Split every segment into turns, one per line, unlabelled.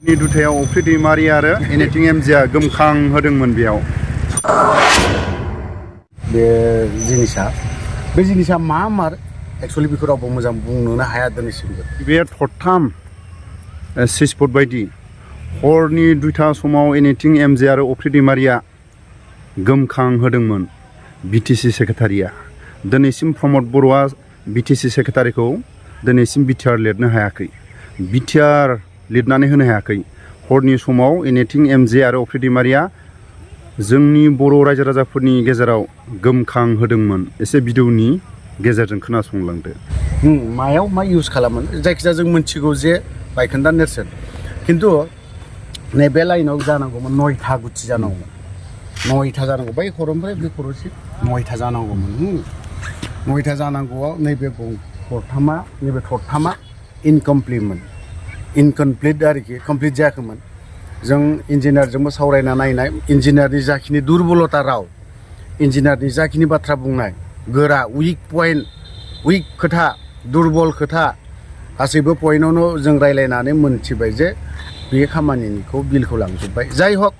दुथायाव अफ्रि दैमारि आरो एनिथिं एमजेआ गोमखां होदोंमोन बेयाव।
बे जिनिसा मा मार एक्चुअली बेखौ रावबो मोजां बुंनोनो हाया दिनैसिमबो।
बे थरथाम स्विचबर्ड बायदि हरनि 2टा समाव एनिथिं एमजे आरो अफ्रि दैमारिया गोमखां होदोंमोन बिटिसि सेक्रेटारिया। दिनैसिम प्रमद बर'आ बिटिसि सेक्रेटारिखौ दिनैसिम बिटिआर लिरनो हायाखै, बिटिआर लिरनानै होनो हायाखै। हरनि समाव एनिथिं एमजे आरो अफ्रि दैमारिया जोंनि बर' रायजो राजाफोरनि गेजेराव गोमखां होदोंमोन। एसे भिडिअनि गेजेरजों खोनासंलांदो।
मायाव मा इउज खालामो जायखिजाया जों मिथिगौ जे बायखोन्दा नेरसोन, खिन्थु नैबे लाइनाव जानांगौमोन 9था गुथि जानांगौमोन, 9था जानांगौ। बै खर'निफ्राय बे खर'सिम 9था जानांगौमोन। 9था जानांगौआव नैबे थरथामा इनकमप्लिट आरोखि, कमप्लिट जायाखैमोन। जों इन्जिनियारजोंबो सावरायना नायनाय, इन्जिनियारनि जाखिनि दुरबलता राव, इन्जिनियारनि जाखिनि बाथ्रा बुंनाय, गोरा उइक पइन्ट, उइक खोथा, दुरबल खोथा, गासैबो पइन्टआवनो जों रायज्लायनानै मोनथिबाय जे बे खामानिखौ बिलखौ लांजोब्बाय। जाय हक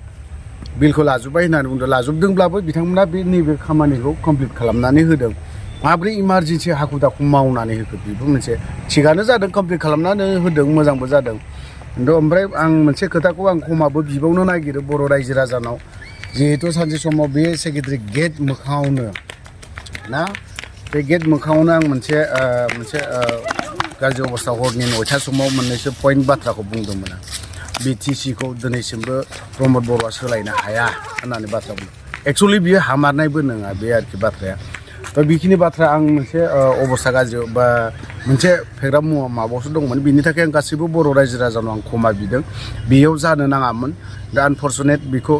बिलखौ लाजोब्बाय होननानै बुंदों। लाजोबदोंब्लाबो बिथांमोना बे नैबे खामानिखौ कमप्लिट खालामनानै होदों। माब्रै इमारजेन्सि हाखु दाखु मावनानै होखो बेबो मोनसे थिगानो जादों, कमप्लिट खालामनानै होदों, मोजांबो जादों। खिन्थु ओमफ्राय आं मोनसे खोथाखौ आं खमाबो बिबावनो नागिरो बर' रायजो राजानाव, जिहेथु सानसे समाव बे सेक्रेटारि गेट मोखाङावनो ना, बे गेट मोखाङावनो आं मोनसे गाज्रि अबस्था हरनि 9था समाव मोननैसो पइन्ट बाथ्राखौ बुंदोंमोन आं। बिटिसिखौ दिनैसिमबो प्रमद बर'आ सोलायनो हाया होननानै बाथ्रा बुंदों। एक्सुवेलि बियो हामारनायबो नङा बे आरोखि बाथ्राया। दा बेखिनि बाथ्रा आं मोनसे अबस्था गाज्रि बा मोनसे फेग्रा मुवा माबायावसो दंमोन, बिनि थाखाय आं गासैबो बर' रायजो राजानाव आं क्षमा बिदों। बेयाव जानो नाङामोन। दा आनफर्सुनेट बेखौ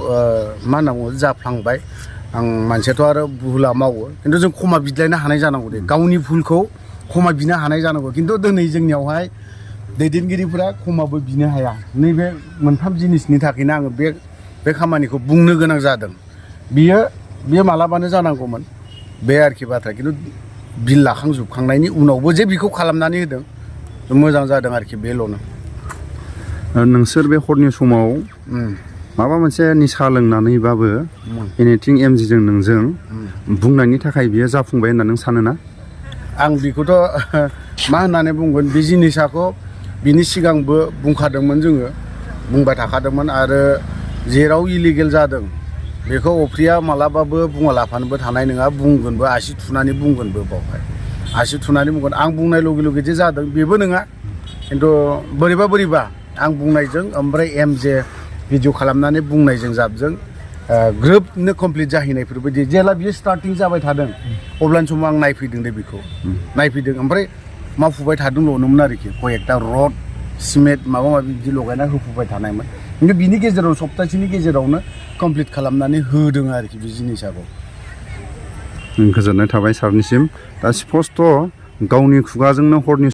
मा होनना बुङो, जाफ्लांबाय। आं मानसियाथ' आरो भुला मावो, खिन्थु जों क्षमा बिलायनो हानाय जानांगौ दे, गावनि भुलखौ क्षमा बिनो हानाय जानांगौ। खिन्थु दिनै जोंनियावहाय दैदेनगिरिफोरा क्षमाबो बिनो हाया। नैबे मोनथाम जिनिसनि थाखायनो आङो बे खामानिखौ बुंनो गोनां जादों। बियो मालाबानो जानांगौमोन बे आरोखि बाथ्रा। खिन्थु बिल लाखांजोबखांनायनि उनावबो जे बेखौ खालामनानै होदों, मोजां जादों आरोखि, बेल'नो।
नोंसोर बे हरनि समाव माबा मोनसे निसा लोंनानैबाबो एनिथिं एमजिजों नोंजों बुंनायनि थाखाय बियो जाफुंबाय होनना नों सानो ना?
आं बेखौथ' मा होननानै बुंगोन, बे जिनिसाखौ बिनि सिगांबो बुंखादोंमोन, जोङो बुंबाय थाखादोंमोन। आरो जेराव इलिगेल जादों बेखौ अफ्रिया मालाबाबो बुङालाफानोबो थानाय नङा, बुंगोनबो, आसि थुनानै बुंगोनबो। बावहाय आसि थुनानै बुंगोन। आं बुंनाय लगे लगे जे जादों बेबो नङा, खिन्थु बोरैबा आं बुंनायजों ओमफ्राय एमजे भिडिअ खालामनानै बुंनायजों जाबजों ग्रोबनो कमप्लिट जाहैनायफोरबायदि। जेला बियो स्टार्टिं जाबाय थादों अब्लानि समाव आं नायफैदों दे, बेखौ नायफैदों, ओमफ्राय मावफुबाय थादोंल'नोमोन आरोखि। कयेकटा रड सिमेन्ट माबा माबि बिदि लगायना होफुबाय थानायमोन। खिन्थु बिनि गेजेराव सप्तासेनि गेजेरावनो कमप्लिट खालामनानै होदों आरोखि बे जिनिसखौ।
गोजोननाय थाबाय सारनिसिम। दा स्पस्ट' गावनि खुगाजोंनो हरनि